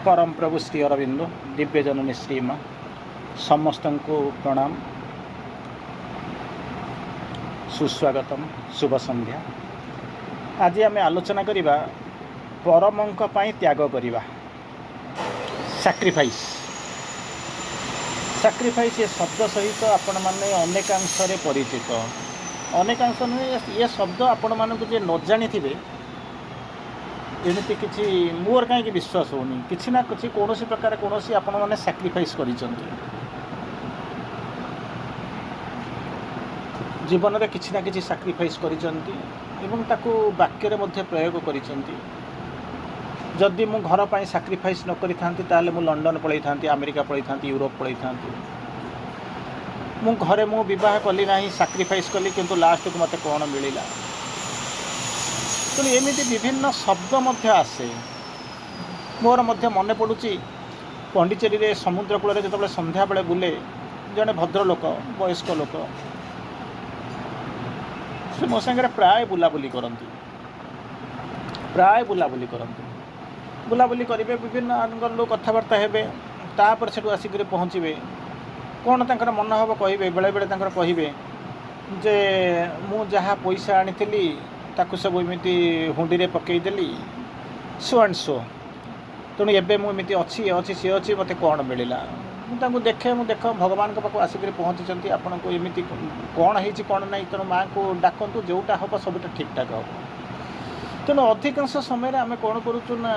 परम प्रभु श्री अरविंद दिव्य जननी श्री माँ समस्त को प्रणाम सुस्वागतम शुभ संध्या। आज आम आलोचना करिबा परमंक पाई त्याग करिबा सैक्रिफाइस। सैक्रिफाइस ये शब्द सहित आपण माने अनेकांश परिचित, अनेकांश ये शब्द आपण मानक जे न जानी थिबे एमती किसी मोर कहीं विश्वास होनी किसी ना किसी कौन प्रकार कौन आपण मैंने सैक्रिफाइस कर जीवन में किसी ना किसी सैक्रिफाइस कर वाक्य मध्य प्रयोग कर जदि मु घर पर सैक्रिफाइस न करी ताले मु लंडन पलई था, अमेरिका पलई था, यूरोप पलई था। मु घरे मु विवाह कली ना सैक्रिफाइस कली किंतु लास्ट को मत कौन मिलला। तेणु एमती विभिन्न शब्द मध्य आसे। मोर मध्य मन पड़ुची पंडिचेरी रे समुद्र कूल जो संध्या बेले बुले जड़े भद्र लोक वयस्क लोक से मो सागर प्राय बुलाबुली करती, प्राय बुलाबुली करती, बुलाबुली करेंगे विभिन्न आंगल कथबार्ता हेबे तापर से आसिक पहुँचे कौन तर मन हम कहे बेले बेले कहे जे मु जहाँ पैसा आनी ताकू सब एमती हुंडी रे पकईदेली सो एंड सो। तेणु एवं मुझे अच्छी अच्छी सी अच्छी मत कौन मिलला मुझे देखे देख भगवान पाक आसिक पहुँची आपन को एमती कौन है कौन ना। तेणु माँ को डाकतु जोटा हम सब ठीक ठाक हम। तेणु अधिकांश समय आम कौन करूँ ना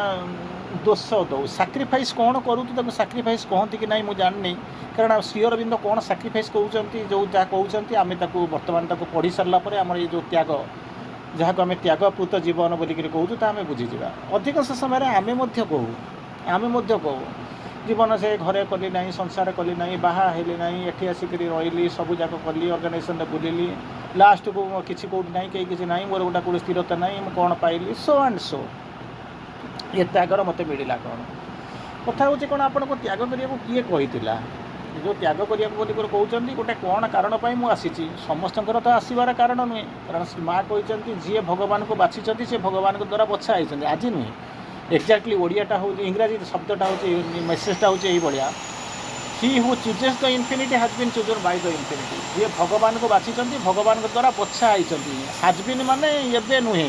दोष दौ सैक्रिफाइस कौन करूँ सैक्रिफाइस कहती कि ना मुझे जाननी कारण श्री अरविंद कौन सैक्रिफाइस कहते जो जहाँ कहते आम बर्तमान पढ़ी सारापर आम ये जो त्याग जहाँ को आम त्यागपूत जीवन बोलिक कहूँ तो आम बुझीजा। अधिकांश समय आम कहूँ जीवन से घरे कली ना, संसार कली ना, बाहर ना, एठी आसिक रही सब जाक कली ऑर्गेनाइजेशन बुलिली लास्ट को किसी कौटी ना कहीं किसी ना मोर गोटा कौन स्थिरता ना मुझे कौन पाइली सो एंड सो। ये त्यागर मत मिलला कौन कथा हूँ कौन आपन को त्याग करने को किए कही जो त्याग करने कहते गोटे कौन कारण मुझे समस्त तो आसबार कारण नुहे कारण माँ कहते जी भगवान को बाछी सी भगवान द्वारा बछा होती आज नुहे एक्जाक्टली ओडियाटा हूँ इंग्राजी शब्दटा हूँ मेसेजटा हूँ यही भाया ही who chooses the infinity has been chosen by the infinity. जी भगवान को बाछी भगवान द्वारा बछा होती हैज बीन माने एबे नुहे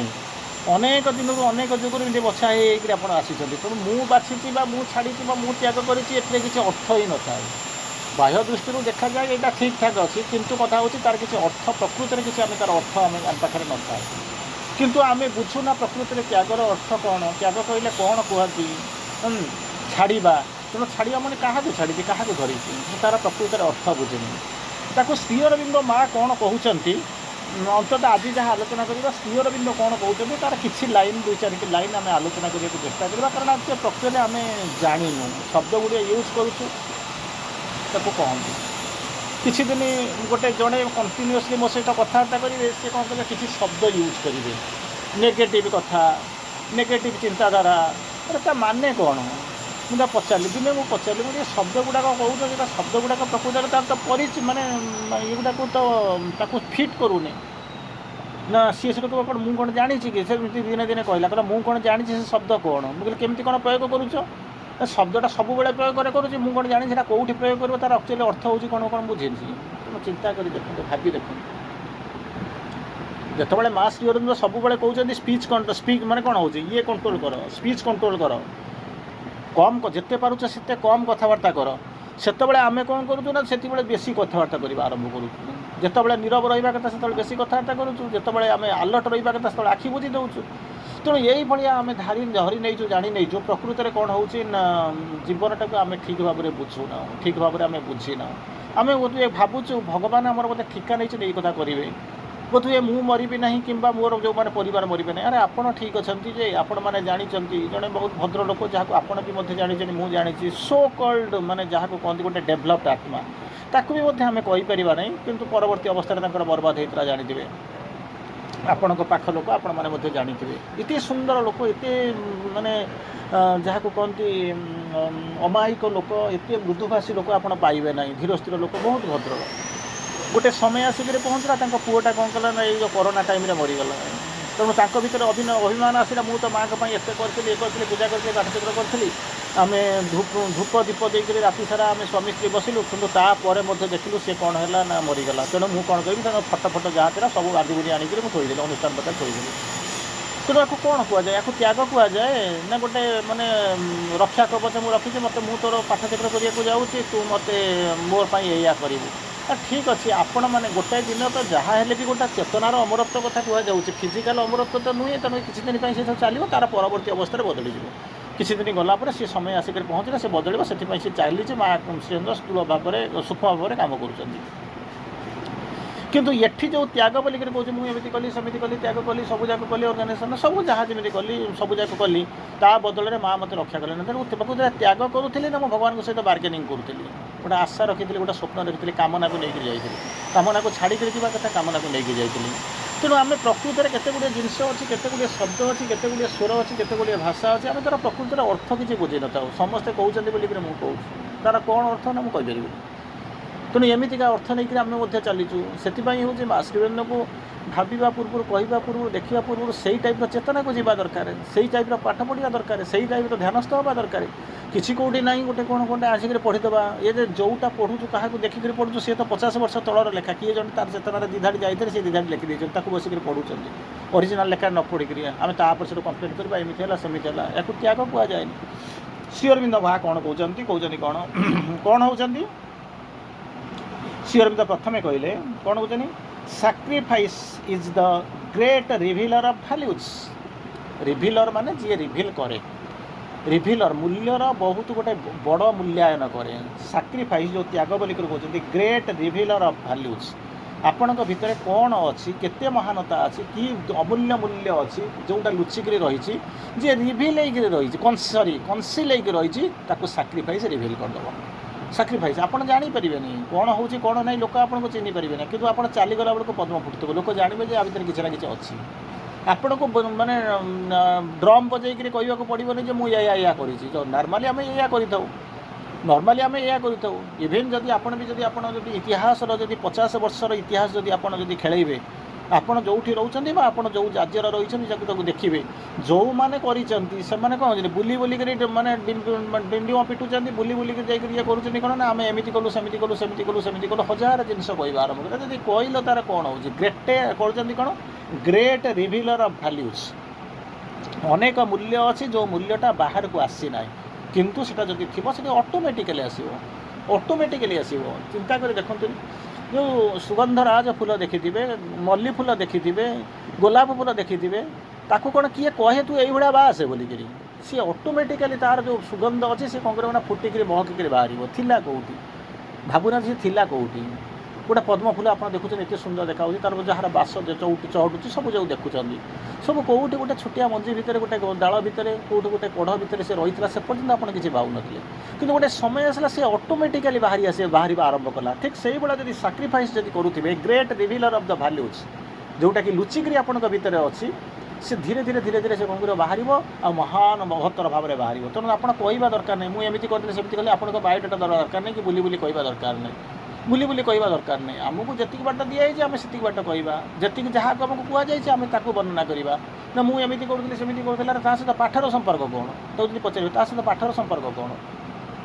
अनेक दिन अनेक जुगर ये बछा होकर आसी। तेणु मु बाछी मु छाड़ी मु त्याग कर किसी अर्थ ही न था। बाह्य दृष्टि देखा जाए यहाँ ठीक ठाक अच्छी किंतु कथा हूँ तार किसी अर्थ प्रकृति में किसी तार अर्थ आम पाखे न था किंतु आम बुझुना प्रकृति में त्यागर अर्थ कौन त्याग कहले कौन कहती छाड़ा। तेणु छाड़ा मैंने क्या छाड़ी क्या धरी तार प्रकृति अर्थ बुझेनि ताको श्री अरविंद माँ कौन कहते अंततः आज जहाँ आलोचना करवा श्री अरविंद कौन कहते तार किसी लाइन दुई चार लाइन आम आलोचना करने चेष्टा करवा कारण आज प्रकृति आम जाणीनु शब्द गुड़े यूज करूँ कहती किसी दिन गोटे जड़े कंटिन्यूअसली मो सहित कथबार्ता करेंगे सी कौन करेंगे किसी शब्द यूज करेंगे नेगेटिव कथा नेगेटिव चिंताधारा अरे माने कौन मुझे पचारि दिने मुझे पचारि मुझे शब्द गुड़ाक कहूँ शब्द गुड़ाक प्रकृत तार तो परिचय माने ये गुड़ाक तो फिट करूनी ना सी से मुझे कौन जानी कि दिने दिने कहला मुझे कौन जानी से शब्द कौन मुझे केमती कौन प्रयोग करुच शब्दटा सब बेले प्रयोग करुँच मुझे जानी से कौटी प्रयोग कर तार एक्चुअली अर्थ हूँ कौन कौन बुझे चिंता कर देखो भावी देखो जिते माँ श्री अरविंद सब कहते स्पीच माने कौन हो ये कंट्रोल कर स्पीच कंट्रोल कर कम जिते पारुछ से कम कथबार्ता कर से आम कौन करूँ ना से बेसी कथबार्ता करवा आरंभ करूँ जिते नीरव रहा कथा से बेसी कथबार्ता करूँ जिते आम आलर्ट रहा कथा से आखि बुझी दौचु। तेणु यही भाया आम धरी नहीं जानी नहीं जो प्रकृति में कौन हो जीवनटा को आम ठीक भाव में बुझुना ठीक भाव में आम बुझीना आम बोधे भावुँ भगवान आमर बोधे ठिका नहीं यही कथा करेंगे बोधे मु मरबी ना कि मोर जो मैंने परिवार मरबे ना अरे आपड़ ठीक अच्छा जे आपण मैंने जानते जड़े बहुत भद्र लोक जहाँ आपड़ भी जानी मुझे जानी सो कल्ड माने जहाँ को कहते गोटे डेभलप्ड आत्मा ताकू भी आम कहीपर ना कि परवर्ती अवस्था बर्बाद होता जानते आपण पाख लोक आपण मैंने जानते इतने सुंदर लोक एते माने जहाँ को कहती अमायिक लोक एत मृदुभाषी लोक आप पाइबे ना धीर स्थिर लोक बहुत भद्र गोटे समय आसिक पहुँचला पुओटा कौन कला ना ये कोरोना टाइम मरीगला तेणु भर अभिमान आसला मुझे तो माँ एत करी पूजा करी गाठचित्र करी आमे धूप दीप देकर राति सारा आम स्वामी स्त्री बसिलु कि तापर देखिलु सी कौन है ना मरीगला तेणु मुझे कौन करी फटो फटो जहाँ था सब गादी बुड़ी आणिक थोड़ी अनुष्ठान पाखे थोड़ी तेणु या कौन कहुए या त्याग कहुए ना गोटे मानने रक्षा कवच मुझे रखी मत मुझ तोर पाठचक्र करने जाऊँगी तू मत मोर या करूँ ठीक अच्छे आपण मैंने गोटाए दिन तो जहाँ हेल्ले भी गोटे चेतनार अमरत्व कथा कहुच्छे फिजिकाल अमरत्व तो नुहे तेणु किसी दिन से सब चलो तार परवर्ती अवस्था बदली किसी दिन गलापर सी समय आसिक पहुँचले से बदल से चली माँ श्रीचंद्र स्थूल भाव में सूक्ष्म भाव में कम कर किंतु ये जो त्याग बोलिक कौन मुझे कली सेमती कली त्याग कली सबूक कली अर्गानाइजेशन सब जहाँ जमी कली सबूक कली ता बदल में माँ मत रक्षा कले तेणु त्याग करूली ना भगवान सहित बार्गेनिंग करूली गोटे आशा रखी गोटे स्वप्न रखी कामना को लेकर जाइए कामना को छाड़ी कथा कामना को लेकर जाइए तेणु आम प्रकृत में केते गुड़े जिनस अच्छी केते गुड़े शब्द अच्छी केते गुड़े स्वर अच्छी केते गुड़े भाषा अच्छी आम तार प्रकृतर अर्थ किसी बुझे न था समस्ते कहते बोलिक मुझे कहूँ तार कौन अर्थ ना मुझे कहीपर तेणु एमतीका अर्थ नहीं आम चलीचु से हूँ माँ श्रीवेन्द्र को भावा पूर्व कहवा पूर्व देखा पूर्व से टाइप चेतना को जीवा दरकार से टाइप पाठ पढ़ा दरकार से टाइप ध्यानस्थ हवा दरकार किसी कौटी ना गोटे कौन कौन आसिक पढ़ीदबा ये जोटा पढ़ु क्या देखिक पढ़ु सी तो 50 वर्ष तलर लेखा किए जन तार चेतन दिधाड़ी जाते से दिधाड़ी लिखी देते बसिक पढ़ुं ओरिजिनाल लेखा न पढ़िक आम तापर से कम्प्लेन करवा एमती है सेमती है या त्याग कहुए श्री अरविंद भा कौन कहते कौन कौन होती श्री अरविंद प्रथमे कहले कौन कहते sacrifice is the great reveler of values reveler माने जी रिविल करे रिविलर मूल्यर बहुत गोटे बड़ मूल्यायन करे सैक्रिफाइस जो त्याग बोलिक कहते ग्रेट रिविलर ऑफ वैल्यूज आपण भितर कौन अच्छी केते महानता अच्छी कि अमूल्य मूल्य अच्छी जोटा लुचिक रही जी रिविल रही सॉरी कनसिल रही सैक्रिफाइस रिविल करदेव सैक्रिफाइस आप जानीपारे कौन हो कौन ना लोक आपको चिन्ह पारे ना कि आप चलीगला बेलू पद्म फुटुव लोक जानवे कि भितर किसी ना कि अच्छी आपण को माने ड्रम बजेक कहवा पड़ोनी जो मुझे या नॉर्मली आम या कर नॉर्मली आम या कर इवेन जदि आप इतिहास जदि 50 वर्षर इतिहास जदि आप खेलेबे आपड़ जो रोचे आप जो राज्यर रही देखिए जो मैंने कौन बुली बुलिक मानने डिंडिम पिटुच्च बुली बुलिक ये करूँ कौन ना आम एमती कलु सेमती कलु सेमती कलु सेमती कलु हजार जिनस कह आरम्भ कर जब कहल तार कौन हो ग्रेटे कर कौन ग्रेट रिविलर ऑफ वैल्यूज अनेक मूल्य अच्छी जो मूल्यटा बाहर को आसी ना किंतु सेटा जदि थी से ऑटोमेटिकली आसो चिंता कर देखते जो सुगंधराज फूल देखि मल्ली फूल देखि गोलाप फूल देखि ताकू कौन किए कहे तू ये बासे बोलिक सी ऑटोमेटिकली तार जो सुगंध अच्छे सी कौन कर फुटिक महकिक बाहर थिला कौटी भावना सी थिला कौटी गोटे पद्म फूल आप देखुं एत सुंदर देखा तार जार बास चढ़ुची सब जो देखुं सब कौटी गोटे छोटिया मंजी भितर गोटे डाल भितर कौट गोटे कढ़ भितर से रही से पर्यटन आप किसी पाऊन कि गोटे समय आसला सी ऑटोमेटिकली बाहर आरंभ कला ठीक से जब सैक्रिफाइस जब करुवे great reveler of the values जोटा कि लुचिक आपण भितर अच्छी से धीरे धीरे धीरे धीरे से कौन कर बाहर आ महान महत्तर भाव में बाहर तेणु आप कहवा दरकार नहीं मुझे एमती करते सेमती कले आप बायोडाटा दरकार नहीं कि बुली बुली कहवा दरकार नहीं बुली बुली कहवा दरकार नहीं आमको जी बाट दिखाई आम से बाट कहवा जी जहाँ आमको कहुई आम ताक वर्णना करवा ना मुझे एमती करूँ सेमती करूँ सहित पाठर संपर्क कौन तो जी पचारे सहित पाठर संपर्क कौन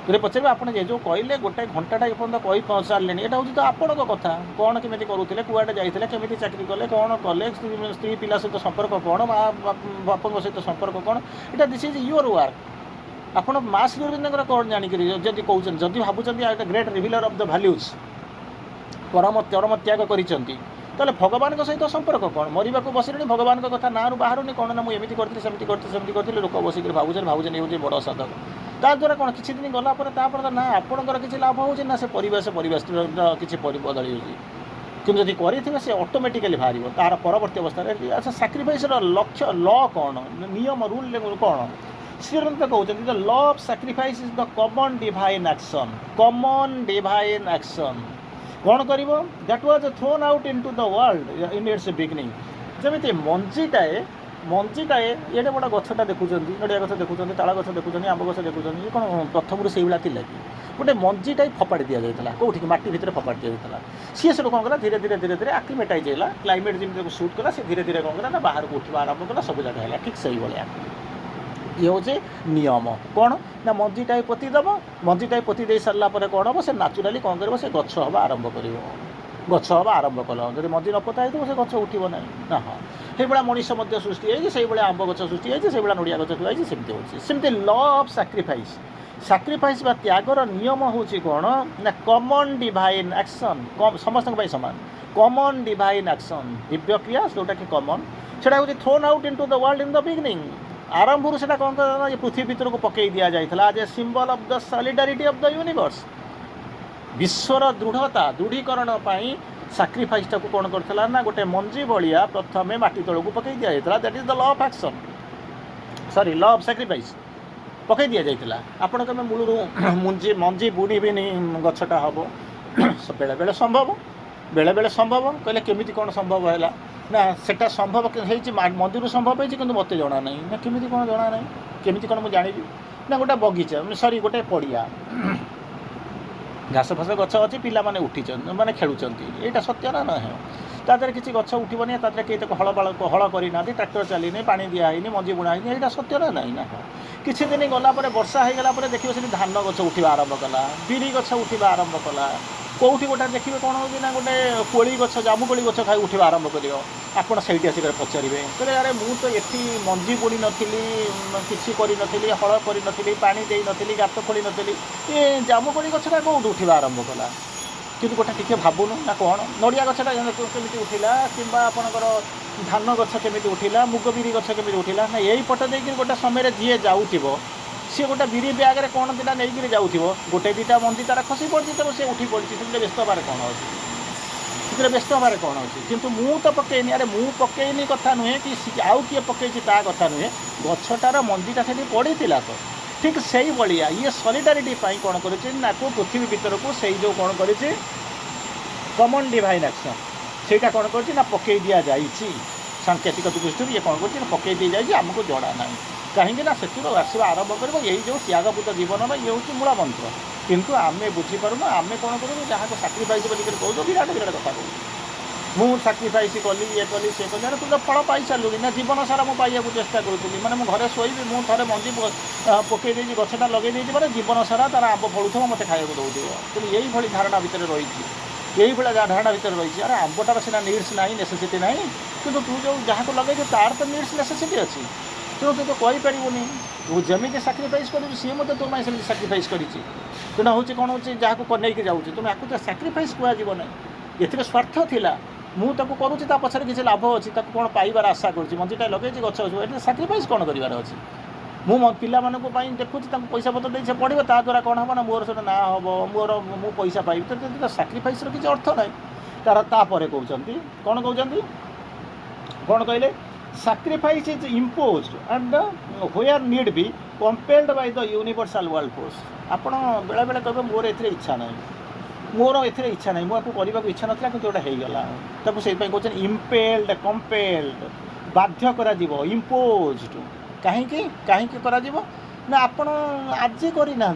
तो पचारे आप जो कहले गोटे घंटाटा एपर्तन कही पहुँचारे यहाँ हूँ तो आपण कथा कौन केमी करूँ कुआडे जाते केमी चाकरी कले कौन कले स्त्री पिला सहित संपर्क कौन माँ बापा सहित संपर्क कौन यहाँ दिस इज योर वर्क आप माँ श्री अरविंद कौन जाणिक जब कहते जदि भावुं great reveler of the values परम त्याग कर भगवान सहित संपर्क कौन मरवा को बसले भगवान कथा ना बाहर कौन ना मुझे एमती करती सेमती करती लोक बसिक भावुन ये बड़ साधक ता द्वारा कौन किसी दिन गलापर ना आपंकर किसी लाभ हो से परिवेश किसी बदल कि जब करेंगे से ऑटोमेटिकली बाहर तार परवर्ती अवस्था अच्छा सैक्रिफाइस लक्ष्य ल कौन नियम रूल कौन श्री अरविंद कहते the law of sacrifice is the common divine action कौन कर that was thrown out into the world in its beginning जमी मंजीटाए ये बड़ा गछटा देखुं नड़िया गछ देखुं ताल गछ देखुं आंब गछ देखुं ये कौन प्रथम से भाया थी कि गोटे मंजीटाए फपाड़ी दि जाता कौटी माटी भितर फपाड़ी दि जाता सी सब कौन कला धीरे धीरे धीरे धीरे आक्लिमेटाइज है क्लाइमेट जमी सूट कला से धीरे धीरे कौन कला बाहर को उठवा आरंभ कला सब जगह है ठीक से भाया ये हूँ नियम कौन ना मंजीटा पोतीदेव मंजीटा पोती दे सारा कौन हम से नाचुराली कौन कर से गछ हवा आरंभ कर गछ हवा आरंभ कल जब मंजी न पोता हो से गछ उठब ना ना हाँ से मनीष सृष्टि है आंब गछ सृष्टि है नड़िया गछ थुआई सेमती होमती ल अफ साक्रिफाइस साक्रिफाइस बा त्यागर नियम हूँ कौन ना कमन डिवाइन एक्शन समस्त सामान कमन डिवाइन एक्शन दिव्य क्रिया जोटा कि कमन से हूँ thrown out into the world in the beginning आरंभ से कौन कर पृथ्वी भीतर को पकई दि जाता आज a symbol of the solidarity of the universe विश्वर दृढ़ता दृढ़ीकरण साक्रिफाइसटा को कौन करता ना गोटे मंजी भाया प्रथम माटी तल को पकई दि जाता that is the law of action sorry law of sacrifice पकई दि जाता आपण कमे मूलू मंजी मंजी बुणीबी गछटा हम बेले बेले संभव बेले बेले संभव कहले केमिति कौन संभव है ना सेटा संभव मंदिर संभव है कि मत जना ना ना केमिति कौन जना ना केमिति कौन मुझे जानी ना गोटे बगीचा सॉरी गोटे पड़िया घास फास गछ अच्छी पिला माने उठी माने खेलुंट यहाँ सत्य ना ना तादर किसी गछ उठबनी तादर कहीं हल हल करना ट्रैक्टर चलनी पानी दिखाई मंजी बुणा यहाँ सत्य ना ना ना किसी दिन गलापर वर्षा हो गला देखिए से धान गछ उठा आरंभ कला बिरी गछ उठा आरंभ कला कौटी गोटे देखिए कौन हो गोटे कोड़ी गछ जामु कोड़ी गछ खाई उठा आरंभ कर आपड़ से आसिक पचारे कहते अरे मुझे तो ये मंजी बुणी नी किसी करी हल करी पानी दे नी गात खोली नी ये जामु कोड़ी गछटा कौट उठा आरंभ कला कि गोटे टी भावुनु ना कौन नड़िया गछटा केमी उठिला कि आपणकर धान गछ केमी उठिला मुग बिरी गछ केमी उठिला ना यही पट देकर गोटे समय जी जाऊव सी गोटे बिरी ब्याग्रे कौन दुटा नहीं जाऊँ गोटे दुटा मंदी तार खसी पड़ी तब सी उठी पड़ी से व्यस्त हबार कौन अच्छे से व्यस्त हबार कौन अच्छे कितु मु तो पकईनी अरे मु पकईनी कथा नुहे कि आउ किए पकई ता कथा नुहे गछटार मंजीटा से पड़ी तो ठीक से भाया ये सॉलिडारिटी कौन कर पृथ्वी भीतर को से जो कौन कर कमन डिवाइन एक्शन सेटा कौन कर पकई दि जाइए सांकेतिक दृष्टि ये कौन कर पकई दी जाए आमको जड़ा ना कहीं से आसवा आरंभ कर यही जो त्यागपूत जीवन ये हूँ मूल मंत्र किंतु आम बुझीपारूना आम कौन करूँ जहाँ को साक्रिफाइस कह विराट विराट कथा कहूँ मुझे साक्रिफाइस कली ये कली से कली अरे तू तो फल पाई सारूँ ना जीवन सारा मुझे पाइबा चेष्टा करूँ मैंने मुझे घरे शोबी मुझे थे मंजी पकई गछटा लगे मैंने जीवन सारा तार आंब फलुव मत खाया दौर तेणु यही भाई धारणा भितर रही यही भाया धारणा भितर रही अरे आंबटार सीना नीड्स ना नेसेसिटी ना कि तू जो जहाँ को लगे तार तो नीड्स नेसेसिटी अच्छी तेणु तू तो कहीपरूनी तू जमी साक्रिफाइस कर सी मत तुम से साक्रिफाइस कर तेणु हूँ कौन हो जहाँ को नहीं जाऊँगी तुम आपको तो साक्रिफाइस कहना ना ये स्वार्थ थिला मुझे करुँच पछरे किसी लाभ अच्छी कौन पाइबार आशा करुँच मंजीटा लगे गच अच्छे साक्रिफाइस कौन करार अच्छी मु पिला देखुँ पैसा पतर दे पढ़ो ता द्वारा कौन हम ना मोर से ना हम मोर मु पैसा पाइबी तो साक्रिफाइस किसी अर्थ ना तार तापर कहते कौन कहते कौन कहले sacrifice is imposed and where need be compelled by the universal world force आपण बेले बेले कहे मोर ए इच्छा ना मोर ए इच्छा ना मुझे करने को इच्छा नाला कि गोटे होगा ताको से कहते इम्पेल्ड कंपेल्ड बाध्य करा इम्पोज्ड कहीं करा ना आपण आज करना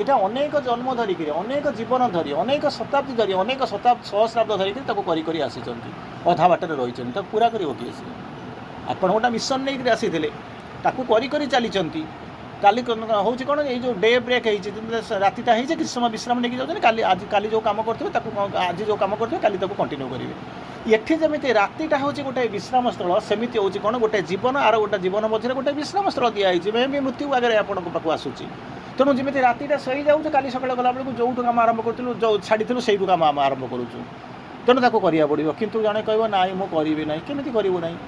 यहाँ अनेक जन्म धरिक अनेक जीवन धरी अनेक शताब्दी धरी अनेक सहस्राब्द धरिक करी आसी अधा बाटर रही पूरा कर किए सी आपण गोटे मिशन नहीं आसी ताकू करी चली काली हूँ कौन ये डे ब्रेक रातिटा हो किसी समय विश्राम नहीं जाऊँ काली जो कम करते आज जो कम करते काली कंटिन्यू करेंगे ये जमी रातिटा हूँ गोटे विश्राम स्थल सेमती हूँ कौन गोटे जीवन आर गोटे जीवन मध्य गोटे विश्राम स्थल दिखाई मे भी मृत्यु आगे आपण पाक आसूँ तेणु जमी रातिटा सही जाऊँ काली सकाल गला बेलू जो कम आरंभ करूँ जो छाड़ी से कम आम आरंभ करूँ तेणु ताको करा पड़ो कितु जड़े कह ना मुझे ना केमी करूँ ना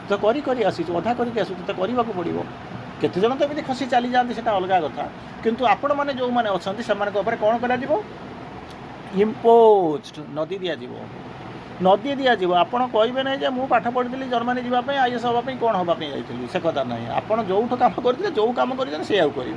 तो करी आसी अधा करके आसू तो करने को पड़ो केते जन तो एमती खसी चली जाती से अलग कथा किंतु आपण मैंने जो मैंने अच्छा से कौन कर इम्पोज्ड नदी दिज्व नदी दिज्व आपड़ कहे ना जे मुझे पाठ पढ़ी जर्मनी जावाई आईएएस हाँपाई कौन हाँपाई जाइली से कथा ना आपड़ जो कम करते जो कम कर से कर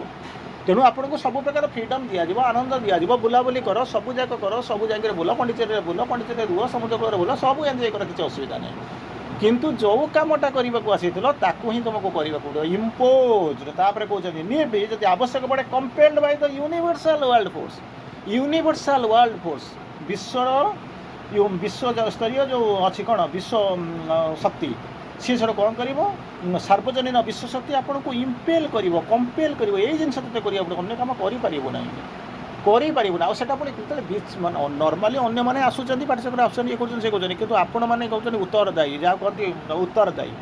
तेणु आपन को सब प्रकार फ्रीडम दिज्व आनंद दिज्व बुलाबुली कर सब जाक कर सब जगह बुल पंडिचेरी बुल पंडिचेरी रुह समुद्र कूल बुल सब एंजय कर किसी असुविधा नहीं किंतु जो कमटा करने को आसी ताकू ही तुमको करने पड़ो इम्पोज्ड तापर कहते निबी जब आवश्यक पड़े compelled by the universal world force विश्व स्तरीय जो अच्छी कौन विश्व शक्ति सी सेटा कौन कर सार्वजनीन विश्वशक्ति आपन को इम्पेल कर कंपेल कर जिन ते अन्य कम करना କରିପାରିବୁନି ଆଉ ସେଟା ପୁଣି ଯେତେବେଳେ ମାନେ ନର୍ମାଲି ଅନ୍ୟମାନେ ଆସୁଛନ୍ତି ପାର୍ଟିସିପେଟ୍ ଆସୁଛନ୍ତି ଇଏ କରୁଛନ୍ତି ସେ କରୁଛନ୍ତି କିନ୍ତୁ ଆପଣମାନେ କହୁଛନ୍ତି ଉତ୍ତରଦାୟୀ ଯାହା କହନ୍ତି ଉତ୍ତରଦାୟୀ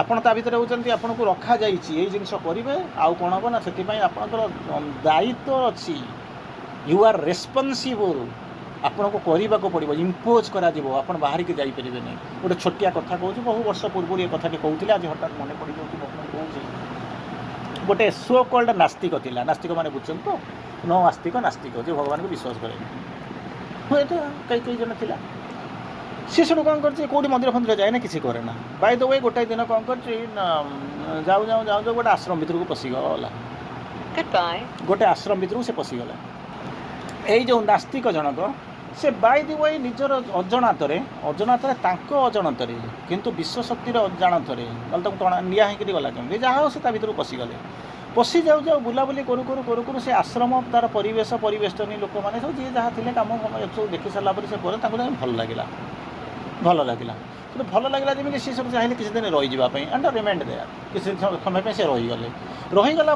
ଆପଣ ତା ଭିତରେ ହେଉଛନ୍ତି ଆପଣଙ୍କୁ ରଖାଯାଇଛି ଏଇ ଜିନିଷ କରିବେ ଆଉ କ'ଣ ହେବ ନା ସେଥିପାଇଁ ଆପଣଙ୍କର ଦାୟିତ୍ୱ ଅଛି ୟୁ ଆର୍ ରେସ୍ପନ୍ସିବୁଲ୍ ଆପଣଙ୍କୁ କରିବାକୁ ପଡ଼ିବ ଇମ୍ପୋଜ୍ କରାଯିବ ଆପଣ ବାହାରିକି ଯାଇପାରିବେନି ଗୋଟେ ଛୋଟିଆ କଥା କହୁଛି ବହୁ ବର୍ଷ ପୂର୍ବରୁ ଏ କଥାଟି କହୁଥିଲେ ଆଜି ହଠାତ୍ ମନେ ପଡ଼ିଯାଉଛି ଆପଣଙ୍କୁ କହୁଛି ଗୋଟେ ସୋ କଲ୍ଡ ନାସ୍ତିକ ଥିଲା ନାସ୍ତିକ ମାନେ ବୁଝୁଛନ୍ତି ତ ନ ଆସ୍ତିକ ନାସ୍ତିକ ଯେ ଭଗବାନଙ୍କୁ ବିଶ୍ୱାସ କରେ ହୁଏତ କେହି ଜଣ ଥିଲା सी सेठू कौन कर कौटी मंदिर फंदिर जाए ना किसी करे ना बाय द वे गोटाए दिन कौन कर जाऊ जाऊ जाऊ जाऊ गोटे आश्रम भर को पशिगला गोटे आश्रम भर से पशिगला यही जो नास्तिक जनक से बाय द वे निजर अजणातरे अजणातरे किंतु विश्वशक्तिर अजाणतरे ना निया होकर गला कमी जहाँ हो से भर पशिगले पशि जाऊ जाऊ बुलाबुली करू करू करू करू से आश्रम तार परिवेश परिवेष्टनी लोक मैंने सब जी जहाँ थे कम सब देखी सारा पर भल लगे भल लगे भल लगे जमी सी सब चाहिए किसी दिन रहीजापी एंड रिमाइंड देयर किसी समय से रहीगले रहीगला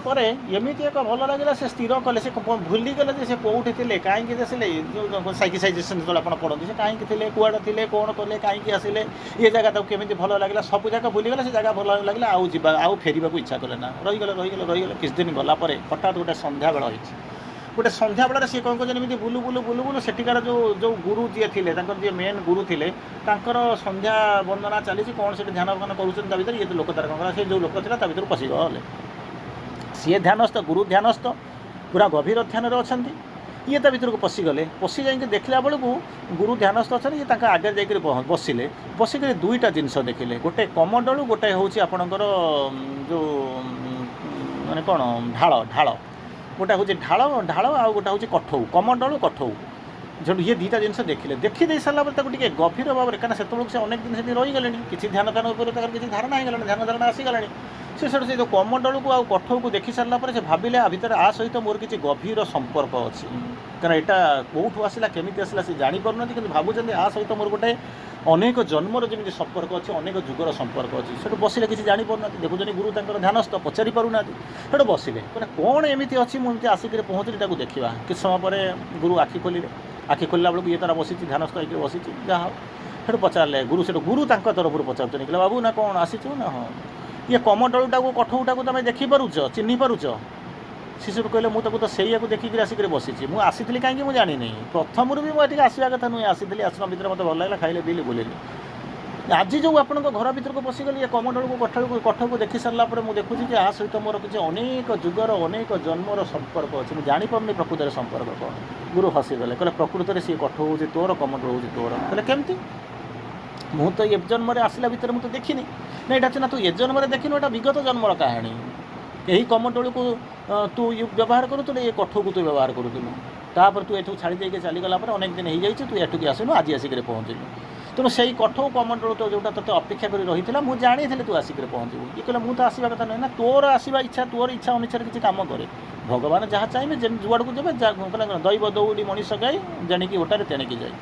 एमती एक भल लगे से स्थिर कले से भूलीगले से कौटी थे कहीं जो साइकिसाइजेसन जो आप पढ़ते से कहीं थे कुआड़े थे कौन कले कहीं आसिले ये जगह केमी भल लगे सब जगह भूलीगले से जगह भल लगे आउ जा आउ फेर इच्छा कले ना रहीगले किसी दिन गलापर हठात गोटे सन्ध्या बेल होती गोटे सन्ध्या बेल सी कौन कहते बुलू बुलू बुलू बुलू सेठिकार जो जो गुरु जी थे जी मेन गुरु थे सन्ध्या वंदना चली कौन से ध्यान मान कर ये लोक तार कौन से जो लोक था भर पशिगले सी ध्यानस्थ गुरु ध्यानस्थ पूरा गभीर ध्यान अच्छा ये भर को पशिगले पशि जा देखला बेलू गुरु ध्यानस्थ अच्छा ये आगे जाकर बसिले बसिक दुईटा जिनस देखिले गोटे कमंडलू गोटे हूँ आपणकर जो माने कौन ढाल ढाल गोटे हूँ ढाल ढाल आउ गोटे हूँ कठौ कमंडलू कठौ जो ये दुईटा जिन देखिले देखी दे सारापर गभीर भाव में कहीं से अनेक दिन से रहीगले किसी ध्यान ध्यान किसी धारणा होगा ध्यान धारणा आसीगला से जो कमंडल को कठौ को देखी सारापर से भाविले आ भितर आ सहित मोर किसी गभीर संपर्क अच्छी कारण यहाँ कौटू आसला केमी आसला से जापर कि भावुं आ सहित मोर गोटे अनेक जन्मर जमी संपर्क अच्छे अनेक जुगर संपर्क अच्छी से बसिले किसी जापर देखुन गुरु तक ध्यानस्थ पचारि पारना से बसिले कौन एमती अच्छी मुझे आसिक पहुँचली देखा किस समय पर गुरु आखि खोलिले आखि खोलला बेलू ये तारा बसी ध्यानस्थ होकर बसी जहाँ से पचारे गुरु से गुरु तरफ पचार कहले बाबू ना कौन आसीचु ना हाँ ये कमंडलूटा को कठौटा को तुम देखिपुच चिन्ह पारुच शिशु कहले मुझे तो से देखिक आसिक बसी मुझे आसी कहीं मुझे जानी प्रथम भी मुझे आसवा कथा नुहे आसी आश्रम भर मत भल लगे खाइले पिले बुलेली आज जो आप घर भर को पशिगली ये कमंडल को कठौ को देखी सारापर मुझे देखुची आ सहित मोर किसी अनेक जुगर अनेक जन्मर संपर्क अच्छे मुझे जापरि प्रकृत संपर्क कौन गुरु हसीगले कहले प्रकृत में सी कठौ हूँ तोर कमंडल हूँ तोर कहले केमती मुझे तो ये जन्म आसला भितर मुझे देखनी ना यहाँ ना तू ये जन्म देखनी यहाँ विगत जन्मर कहानी यही कमंडल को तू व्यवहार करूँ ये कठौ को तू व्यवहार करूँ तापर तू एठू छाड़ी देके चलीगला अनेक दिन हो जाए तू एठू आसनु आज आसिक पहुँचलु तेणु से कठौ कमंडल तो जोटा ते अपेक्षा कर रही है मुझे जानी तू आसिक पहुँचू ये कहले मुझे आसवा कथा नुहे ना तोर आसवा इच्छा तोर इच्छा अनुसार किसी कम करे भगवान जहाँ चाहिए जुआड़ को जब दैव दौड़ी मनीष गाई जाणिकी ओटारे तेणिकी जाए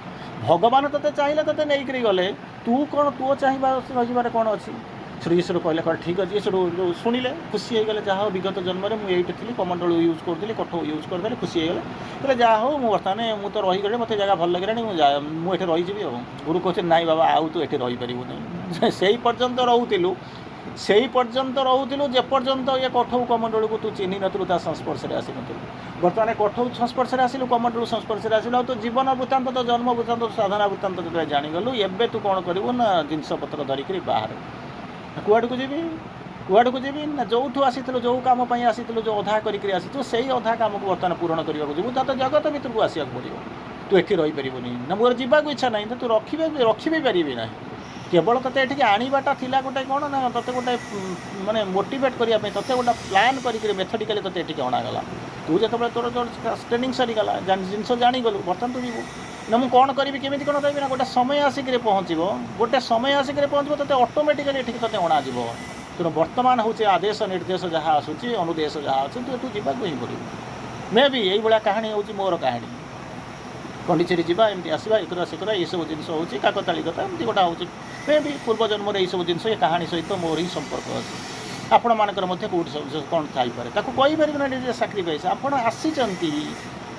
भगवान ते चाहिए ते नहीं गले तू कौन तू चाहिए रही कौन अच्छी ईश्वर कहले ठीक अच्छे से शुणिले खुशी होगले जहाँ विगत जन्म में मुझे थी कमंडल यूज करी कठौ यूज करदे खुशी होगले कहले जहाँ हो बर्तमान मुझे तो रहीगले मत जगह भल लगे मुझे रहीजी गुरु कहते नाई बाबा आउ तू ये रहीपर से पर्यंत रोलु से पर्यंत रोलु जेपर्यंत ये कठौ कमंडल को तू चिन्ह नु संस्पर्श में आसी नु बर्तमान कठौ संस्पर्श में आसिलु कमंडल संस्पर्श में आसिलु तो जीवन वृत्तांत तो जन्म वृत्तांत साधना वृत्तांत जो जाणीगलु एबे तू कौन करू ना जिनपतर धरिक बाहर कुआड़ को जीवी ना जो आसी जो कम आसी जो अधा करके आसी से अधा कम को बर्तमान पूरण करने को तो जगत भर को आसवा पड़ो तू एठी रही पारबुनि ना मोर जावाक इच्छा ना तो रखी भी पारि ना केवल ते ये आनीबाटा थिला गोटे कौन ना ते गोटे माने मोटिवेट करने ते गोटे प्लान कर मेथडिकली ते ये अणागला तू जो तोर ट्रेनिंग सरीगला जिनस जाणीगलु बर्तमान तू जीव ना मुझे कौन करी केमी कौन रही ना गोटे समय आसिक पहुँचो गोटे समय आसिक पहुँचो तो ऑटोमेटिकली ये ते अणाज तेणु बर्तमान हूँ आदेश निर्देश जहाँ आसूँ अनुदेश जहाँ अच्छे तू एठू जावाक ही पड़ो मे भी यही भाया कहानी हूँ मोर कहानी पंडिचेरी जावा एमती आसवा एक ये सब जिन हूँ काकताली कथा एमती गोटा हूँ मे भी पूर्व जन्म यही सब जिन ये कहानी सहित मोर ही संपर्क अच्छे आपण मानकर कौट सब कौन थी ताको कहीपर ना साक्रिफाइस आपण आसी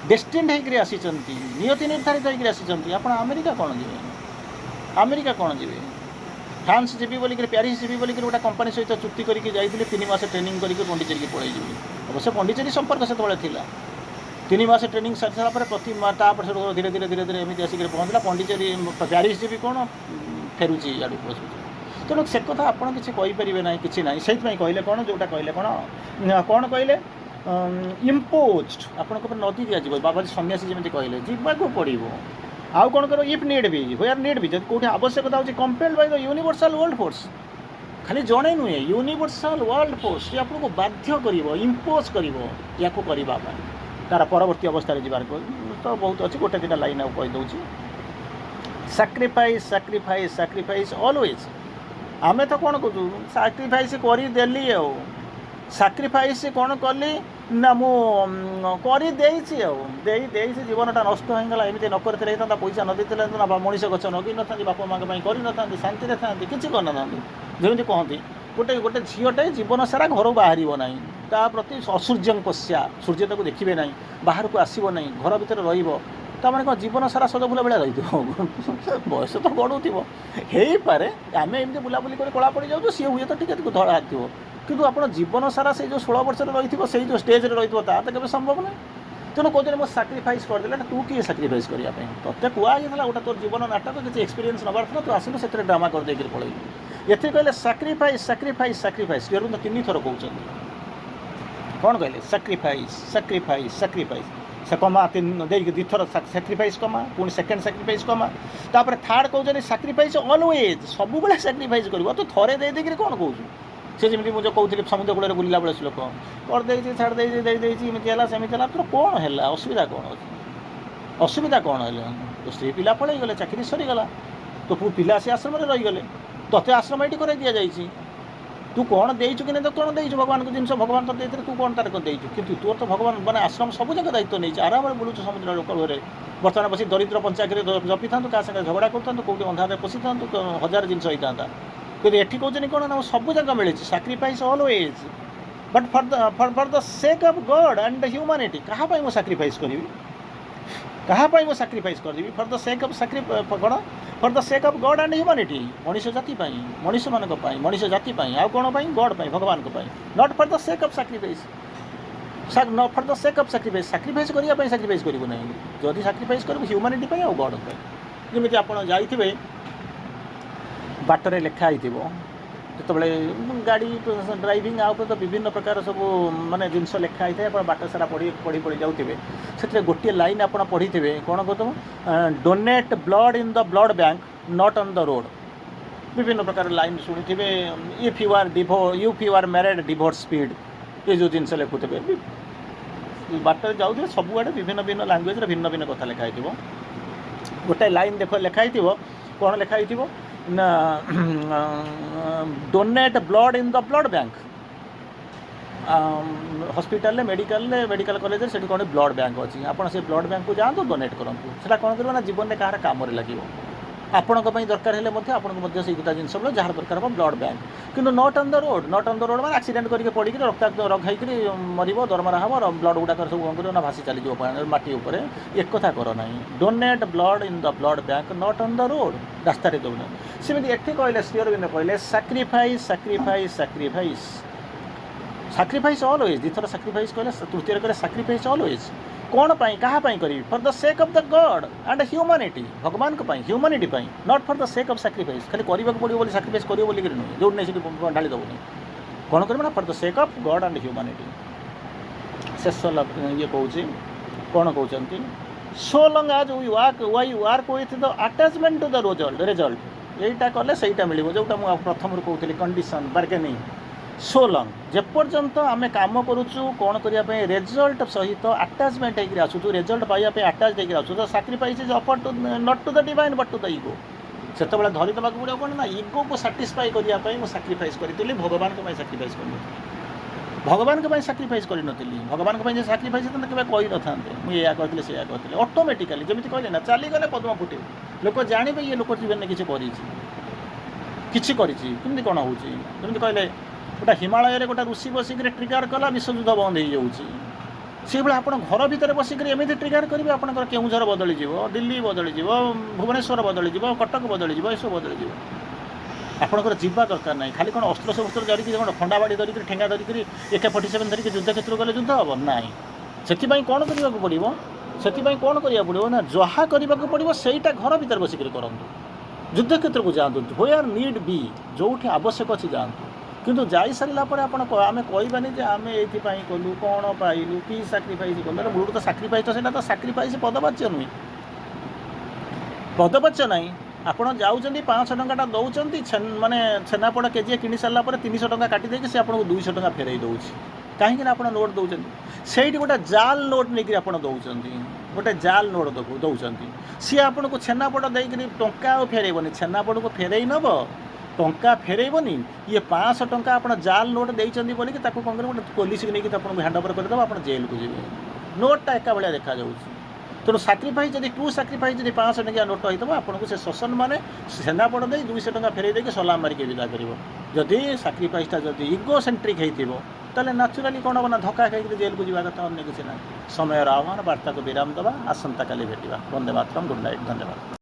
डेस्टिन्ड होकर आसी नियति निर्धारित होकर आसी आप अमेरिका कौन जी अमेरिका कौन जी फ्रांस जीवी बोलिक प्यारिस जीवी बोलिक गोटे कंपानी सहित चुक्ति करके जाइए 3 मास ट्रेनिंग करके पौंडीचेरी की पड़े अवश्य पौंडीचेरी संपर्क से 3 मास ट्रेनिंग सारी सारापर प्रति धीरे धीरे धीरे धीरे एमती आसिक पहुँचला पौंडीचेरी प्यारिस जीवी कौन फेरुची आड़ पशुची तेणु से कथा आपड़ किसी कहींपारे ना कि ना से कहले कौन जोटा कहले कौन कहले इम्पोज्ड आपको नदी दिज्व बाबाजी सन्यासी जमी कहले जावाक पड़ो आउ कौन कर इफ नीड भी वेयर नीड भी जब कौट आवश्यकता होती compelled by the universal world force खाली जड़े नुहे यूनिवर्सल वर्ल्ड फोर्स ये आपको बाध्य कर इम्पोज कर तार परवर्ती अवस्था जीवार तो बहुत अच्छी गोटे 2टा लाइन आउ कहीदे सैक्रिफाइस सैक्रिफाइस सैक्रिफाइस ऑलवेज आमे तो कौन कहूँ सैक्रिफाइस करदेली सैक्रिफाइस कौन कली ना मुझे जीवनटा नष्ट होगा एमती न करते पैसा न देते ना मनीष गच नगे ना बापा माँ कर शांति था किसी करना जमी कहती गोटे गोटे झीटे जीवन सारा घर बाहर ना ता प्रति असूर्य पश्या सूर्य तक देखिए ना बाहर को आसब ना घर भितर रही कौन जीवन सारा सदफुला भाया रही बयस तो गड़ू पारे आम एमती बुलाबुली कर कला पड़ जाऊँ सी हुए तो टे धड़ा हाथ थो किंतु आप जीवन सारा से जो 16 वर्ष रही से जो स्टेज रही तो केवे संभव ना तेणु कहते मुझे साक्रिफाइस करदे तू किए साक्रिफाइस करने तोते कहला गोटे तोर जीवन नाटक किसी एक्सपीरियंस नबार था तू आसिलु से ड्रामा कर देकर पलैलु ये कहले साक्रिफाइस साक्रिफाइस साक्रिफाइस क्लियर तो 3 थर कहते कौन कहले साक्रिफाइस साक्रिफाइस साक्रिफाइस से कमा 2 थर साक्रिफाइस कमा पुणी सेकेंड साक्रिफाइस कमा तापर थर्ड कहते साक्रिफाइस ऑलवेज सब बेले साक्रिफाइस कर तो थरे दे देकर कौन कहूँ से जमी मुझे कहते समुद्र कूल बुला बेले लोक करदे छाड़ सेमती तो कौन है असुविधा कौन अच्छे असुविधा कौन है तो स्त्री पिला पलि गले चाकरी सरीगला तो पिला से आश्रम रहीगले तोते आश्रम ये कर दि जाइए तू कौन देचु कि नहीं तो कौन देचु भगवान को जिन भगवान तो देते तू कौन तार देचु कि तोर तो भगवान मैंने आश्रम सब जगह दायित्व नहीं आराम बुलूँ समुद्र लोक घरे बर्तमान बस दरिद्र पंचायत जपी था क्या सागर झगड़ा करूँ कौटी अंधारे पशि था 1000 जिन होता कि एठी कहते कौन ना सब जगह मिले sacrifice always but for the sake of God and humanity कहाँ मुझे सैक्रिफाइस करी कहाँ मुझे सैक्रिफाइस करी फॉर द सेक ऑफ कौन for the sake of God and humanity Manish जाति मनीष मान मनीष जाति आउ कौन गॉड भगवान को not for the sake of sacrifice not for the sake of sacrifice sacrifice करने सैक्रिफाइस करूँ ना जदि सैक्रिफाइस कर ह्यूमैनिटी आउ गॉड जमी आप जाइए बाटर लिखाई जो गाड़ी ड्राइविंग आउ तो विभिन्न प्रकार सब माने जिनस लिखाई था आप बाट सारा पढ़ी पढ़ी पढ़ी जाऊे से गोटे लाइन आप पढ़ी थे कौन कहते donate blood in the blood bank not on the road विभिन्न प्रकार लाइन शुणी थे if you are married divorce speed ये जो जिनस लिखुवे बाट जाऊे सबुआड़े विभिन्न भिन्न लांगुएज भिन्न भिन्न कथा लिखाई थी गोटे लाइन देख लिखाई थी कौन लिखाई थी ना donate blood in the blood bank hospital medical college से कौन ब्लड बैंक अच्छी आप से ब्लड बैंक को जातु डोनेट करूँ से कौन कर जीवन में कहार कम लगे आपण दरकार है आपको से गोटा जिन जहाँ दरकार हम ब्लड बैंक किंतु नॉट ऑन द रोड मैंने एक्सीडेंट करके पड़ी रक्त रखाई मर दरमारा हम ब्लड गुड़ाक सब कौन कर भासी चली माटी उपर एक कथा कर ना donate blood in the blood bank not on the road रास्ता दौना सेमती एठी कहले श्री अरविंद कहले sacrifice sacrifice sacrifice sacrifice always 2 थर सैक्रिफाइस कहले तृतीय कहले सैक्रिफाइस ऑलवेज कौन पाई कहाँ करी for the sake of the God and humanity भगवान को humanity not for the sake of sacrifice खाली करने पड़ो बोली सैक्रिफाइस करियो बोली नुहे जो नहीं ढाली देवनी कौन कर for the sake of God and humanity शेष ये कहूँ कौन कहते सो लंग आज we work with the attachment to the result यहीटा कले सहीटा मिले जोटा मुझे प्रथम कहूँ कंडीशन बार्गेनिंग सो लंग जेपर्यंत आम कम करुचु कौन करने रिजल्ट सहित अटैचमेंट होकर आसुचु रिजल्ट पाइबा अटैच होकर आसु sacrifice is offer to not to the divine but to the ego से धरी देवा पड़ो कौन ना ईगो को साटिस्फाई करने मुझे सैक्रिफाइस करी भगवान को सैक्रिफाइस कर भगवान को सैक्रिफाइस करी भगवान को सैक्रिफाइस केवे कही न था मुझे करते से करते ऑटोमेटिकली जमी कहले ना चलीगले पद्म फुटे लोक जानवे ये लोक जीवन में किसी कर କିଛି କରିଛି କେମିତି କ'ଣ ହେଉଛି ଯେମିତି କହିଲେ ଗୋଟେ ହିମାଳୟରେ ଗୋଟେ ଋଷି ବସିକିରି ଟ୍ରିଗାର କଲା ବିଶ୍ୱଯୁଦ୍ଧ ବନ୍ଦ ହେଇଯାଉଛି ସେଇଭଳି ଆପଣ ଘର ଭିତରେ ବସିକରି ଏମିତି ଟ୍ରିଗାର କରିବେ ଆପଣଙ୍କର କେଉଁଝର ବଦଳିଯିବ ଦିଲ୍ଲୀ ବଦଳିଯିବ ଭୁବନେଶ୍ୱର ବଦଳିଯିବ କଟକ ବଦଳିଯିବ ଏସବୁ ବଦଳିଯିବ ଆପଣଙ୍କର ଯିବା ଦରକାର ନାହିଁ ଖାଲି କ'ଣ ଅସ୍ତ୍ରଶସ୍ତ୍ର ଧରିକି କ'ଣ ଖଣ୍ଡାବାଡ଼ି ଧରିକି ଠେଙ୍ଗା ଧରିକି AK-47 ଧରିକି ଯୁଦ୍ଧ କ୍ଷେତ୍ରକୁ ଗଲେ ଯୁଦ୍ଧ ହେବ ନାହିଁ ସେଥିପାଇଁ କ'ଣ କରିବାକୁ ପଡ଼ିବ ସେଥିପାଇଁ କ'ଣ କରିବାକୁ ପଡ଼ିବ ନା ଯାହା କରିବାକୁ ପଡ଼ିବ ସେଇଟା ଘର ଭିତରେ ବସିକରି କରନ୍ତୁ ଯୁଦ୍ଧ କ୍ଷେତ୍ରକୁ ଯାଆନ୍ତୁ ହ୍ୱେୟାର ନିଡ୍ ବି ଯେଉଁଠି ଆବଶ୍ୟକ ଅଛି ଯାଆନ୍ତୁ କିନ୍ତୁ ଯାଇସାରିଲା ପରେ ଆପଣ ଆମେ କହିବାନି ଯେ ଆମେ ଏଇଥିପାଇଁ କଲୁ କ'ଣ ପାଇଲୁ କି ସାକ୍ରିଫାଇସ୍ କଲୁ ମୂଳରୁ ତ ସାକ୍ରିଫାଇସ୍ ତ ସେଇଟା ତ ସାକ୍ରିଫାଇସ୍ ପଦବାଚ୍ୟ ନୁହେଁ ପଦବାଚ୍ୟ ନାହିଁ ଆପଣ ଯାଉଛନ୍ତି 500 ଟଙ୍କାଟା ଦେଉଛନ୍ତି ମାନେ ଛେନାପୋଡ଼ କେଜିଏ କିଣି ସାରିଲା ପରେ 300 ଟଙ୍କା କାଟି ଦେଇକି ସେ ଆପଣଙ୍କୁ 200 ଟଙ୍କା ଫେରାଇ ଦେଉଛି କାହିଁକି ନା ଆପଣ ନୋଟ୍ ଦେଉଛନ୍ତି ସେଇଠି ଗୋଟେ ଜାଲ୍ ନୋଟ୍ ନେଇକି ଆପଣ ଦେଉଛନ୍ତି ଗୋଟେ ଜାଲ୍ ନୋଟ୍ ଦେଉଛନ୍ତି ସିଏ ଆପଣଙ୍କୁ ଛେନାପୋଡ଼ ଦେଇକିରି ଟଙ୍କା ଆଉ ଫେରାଇବନି ଛେନାପୋଡ଼କୁ ଫେରାଇ ନେବ ଟଙ୍କା ଫେରାଇବନି ଇଏ 500 ଟଙ୍କା ଆପଣ ଜାଲ୍ ନୋଟ୍ ଦେଇଛନ୍ତି ବୋଲିକି ତାକୁ କ'ଣ କରିବ ଗୋଟେ ପୋଲିସକୁ ନେଇକି ଆପଣଙ୍କୁ ହ୍ୟାଣ୍ଡ ଓଭର କରିଦେବ ଆପଣ ଜେଲକୁ ଯିବେ ନୋଟ୍ଟା ଏକା ଭଳିଆ ଦେଖାଯାଉଛି ତେଣୁ ସାକ୍ରିଫାଇସ୍ ଯଦି ଟ୍ରୁ ସାକ୍ରିଫାଇସ୍ ଯଦି 500 ଟଙ୍କିଆ ନୋଟ୍ ହେଇଥିବ ଆପଣଙ୍କୁ ସେ ଶୋଷଣ ମାନେ ଛେନାପୋଡ଼ ଦେଇ 200 ଟଙ୍କା ଫେରାଇ ଦେଇକି ସଲାମ ମାରିକି ବିଦା କରିବ ଯଦି ସାକ୍ରିଫାଇସ୍ଟା ଯଦି ଇଗୋ ସେଣ୍ଟ୍ରିକ୍ ହେଇଥିବ ତାହେଲେ ନ୍ୟାଚୁରାଲି କ'ଣ ହେବ ନା ଧକ୍କା ଖାଇକି ଜେଲକୁ ଯିବା କଥା ଅନ୍ୟ କିଛି ନାହିଁ ସମୟର ଆହ୍ୱାନ ବାର୍ତ୍ତାକୁ ବିରାମ ଦେବା ଆସନ୍ତାକାଲି ଭେଟିବା ବନ୍ଦେ ମାତରମ୍ ଗୁଡ୍ ନାଇଟ୍ ଧନ୍ୟବାଦ।